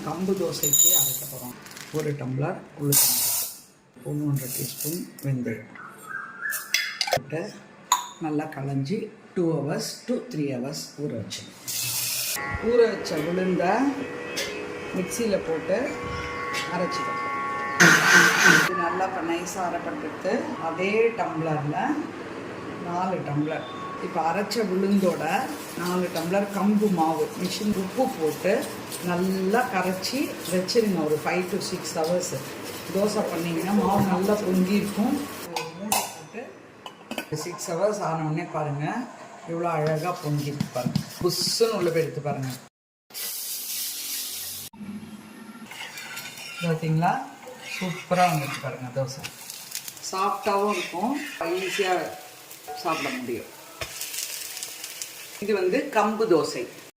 கம்பு தோசைக்கு அரைக்க போகிறோம். 1 டம்ளர் உளுத்தம் பருப்பு, 1 டீஸ்பூன் வெந்தயம் போட்டு நல்லா களைஞ்சி 2 hours to 3 hours ஊற வச்சு உளுந்த மிக்சியில் போட்டு அரைச்சிடும். இது நல்லா இப்போ நைஸாக அரைப்பட்டு அதே டம்ளரில் 4 டம்ளர் இப்போ அரைச்ச உளுந்தோட 4 டம்ளர் கம்பு மாவு மிஷின் உப்பு போட்டு நல்லா கரைச்சி வச்சுருங்க. ஒரு 5 to 6 hours தோசை பண்ணிங்கன்னா மாவு நல்லா பொங்கி இருக்கும். ஒரு மூடி போட்டு 6 hours ஆனவுடனே பாருங்கள் இவ்வளோ அழகாக பொங்கிட்டு பாருங்கள். புஷ்ஷுன்னு உள்ள போய் எடுத்து பாருங்கள். பார்த்தீங்களா, சூப்பராக வந்துட்டு பாருங்கள். தோசை சாஃப்டாகவும் இருக்கும், ஈஸியாக சாப்பிட முடியும். இது கம்பு தோசை.